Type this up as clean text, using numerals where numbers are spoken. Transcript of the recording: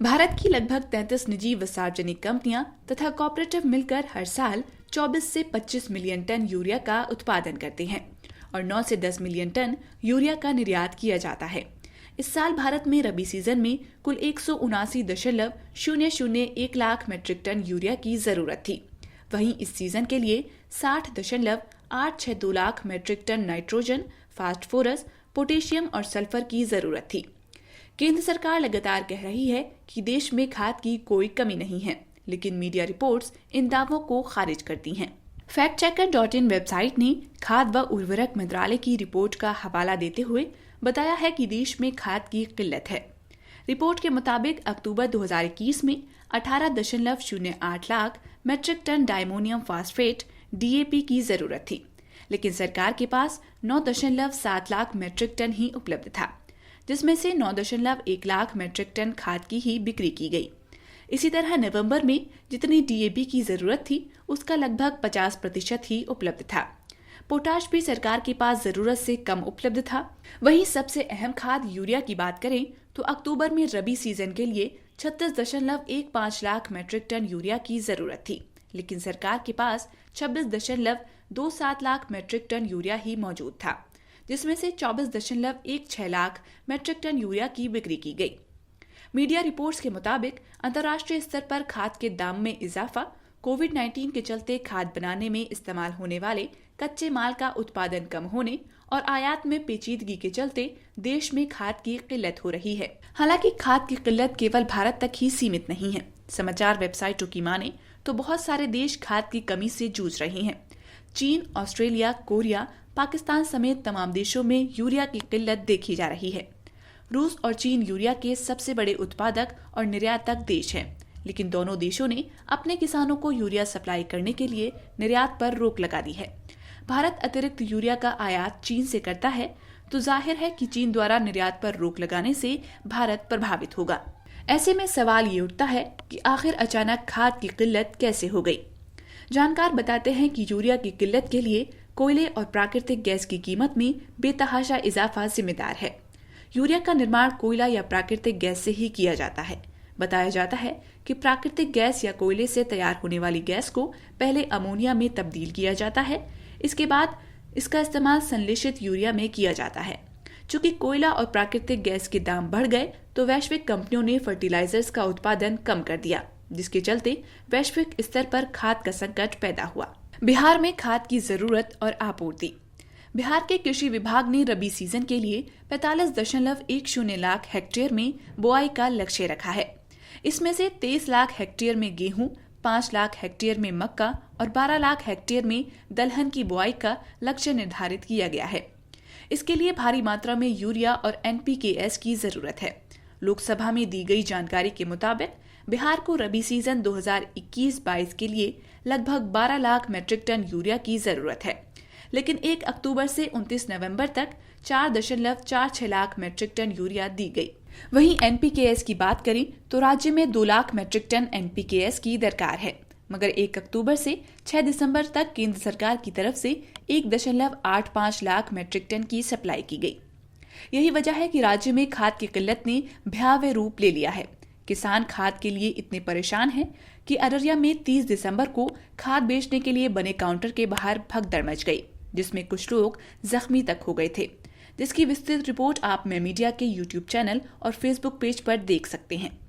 भारत की लगभग 33 निजी व सार्वजनिक कंपनियां तथा कॉर्पोरेटिव मिलकर हर साल 24 से 25 मिलियन टन यूरिया का उत्पादन करते हैं और 9 से 10 मिलियन टन यूरिया का निर्यात किया जाता है। इस साल भारत में रबी सीजन में कुल 179.001 लाख मीट्रिक टन यूरिया की जरूरत थी। वहीं इस सीजन के लिए 60.862 lakh metric ton nitrogen, phosphorus, potassium और सल्फर की जरूरत थी। केंद्र सरकार लगातार कह रही है कि देश में खाद की कोई कमी नहीं है, लेकिन मीडिया रिपोर्ट्स इन दावों को खारिज करती हैं। factchecker.in वेबसाइट ने खाद व उर्वरक मंत्रालय की रिपोर्ट का हवाला देते हुए बताया है कि देश में खाद की किल्लत है। रिपोर्ट के मुताबिक अक्टूबर 2021 में 18.08 lakh metric ton diammonium phosphate DAP की जरूरत थी, लेकिन सरकार के पास 9.7 लाख मीट्रिक टन ही उपलब्ध था, जिसमें से 9.1 लाख मीट्रिक टन खाद की ही बिक्री की गई। इसी तरह नवंबर में जितनी DAP की जरूरत थी उसका लगभग 50% ही उपलब्ध था। पोटाश भी सरकार के पास जरूरत से कम उपलब्ध था। वहीं सबसे अहम खाद यूरिया की बात करें तो अक्टूबर में रबी सीजन के लिए 36.15 लाख मीट्रिक टन यूरिया की जरूरत थी, लेकिन सरकार के पास 26.27 लाख मीट्रिक टन यूरिया ही मौजूद था, जिसमें से 24.16 लाख मीट्रिक टन यूरिया की बिक्री की गई। मीडिया रिपोर्ट्स के मुताबिक अंतर्राष्ट्रीय स्तर पर खाद के दाम में इजाफा, कोविड-19 के चलते खाद बनाने में इस्तेमाल होने वाले कच्चे माल का उत्पादन कम होने और आयात में पेचीदगी के चलते देश में खाद की किल्लत हो रही है। हालांकि खाद की किल्लत केवल भारत तक ही सीमित नहीं है। समाचार वेबसाइटों की माने तो बहुत सारे देश खाद की कमी से जूझ रहे हैं। चीन, ऑस्ट्रेलिया, कोरिया, पाकिस्तान समेत तमाम देशों में यूरिया की किल्लत देखी जा रही है। रूस और चीन यूरिया के सबसे बड़े उत्पादक और निर्यातक देश हैं, लेकिन दोनों देशों ने अपने किसानों को यूरिया सप्लाई करने के लिए निर्यात पर रोक लगा दी है। भारत अतिरिक्त यूरिया का आयात चीन से करता है, तो जाहिर है कि चीन द्वारा निर्यात पर रोक लगाने से भारत प्रभावित होगा। ऐसे में सवाल ये उठता है कि आखिर अचानक खाद की किल्लत कैसे हो गई। जानकार बताते हैं कि यूरिया की किल्लत के लिए कोयले और प्राकृतिक गैस की कीमत में बेतहाशा इजाफा जिम्मेदार है। यूरिया का निर्माण कोयला या प्राकृतिक गैस से ही किया जाता है। बताया जाता है कि प्राकृतिक गैस या कोयले से तैयार होने वाली गैस को पहले अमोनिया में तब्दील किया जाता है, इसके बाद इसका इस्तेमाल संश्लेषित यूरिया में किया जाता है। चूंकि कोयला और प्राकृतिक गैस के दाम बढ़ गए तो वैश्विक कंपनियों ने फर्टिलाइजर्स का उत्पादन कम कर दिया, जिसके चलते वैश्विक स्तर पर खाद का संकट पैदा हुआ। बिहार में खाद की जरूरत और आपूर्ति। बिहार के कृषि विभाग ने रबी सीजन के लिए 45.10 लाख हेक्टेयर में बुआई का लक्ष्य रखा है। इसमें से 23 लाख हेक्टेयर में गेहूं, 5 लाख हेक्टेयर में मक्का और 12 लाख हेक्टेयर में दलहन की बुआई का लक्ष्य निर्धारित किया गया है। इसके लिए भारी मात्रा में यूरिया और NPKs की जरूरत है। लोकसभा में दी गई जानकारी के मुताबिक बिहार को रबी सीजन 2021-22 के लिए लगभग 12 लाख मीट्रिक टन यूरिया की जरूरत है, लेकिन 1 अक्टूबर से 29 नवंबर तक 4.46 लाख मीट्रिक टन यूरिया दी गई। वहीं NPKs की बात करें तो राज्य में 2 लाख मीट्रिक टन NPKs की दरकार है, मगर 1 अक्टूबर से 6 दिसंबर तक केंद्र सरकार की तरफ से 1.85 लाख मीट्रिक टन की सप्लाई की गई। यही वजह है कि राज्य में खाद की किल्लत ने भयावह रूप ले लिया है। किसान खाद के लिए इतने परेशान हैं कि अररिया में 30 दिसंबर को खाद बेचने के लिए बने काउंटर के बाहर भगदड़ मच गई, जिसमें कुछ लोग जख्मी तक हो गए थे, जिसकी विस्तृत रिपोर्ट आप मैं मीडिया के YouTube चैनल और Facebook पेज पर देख सकते हैं।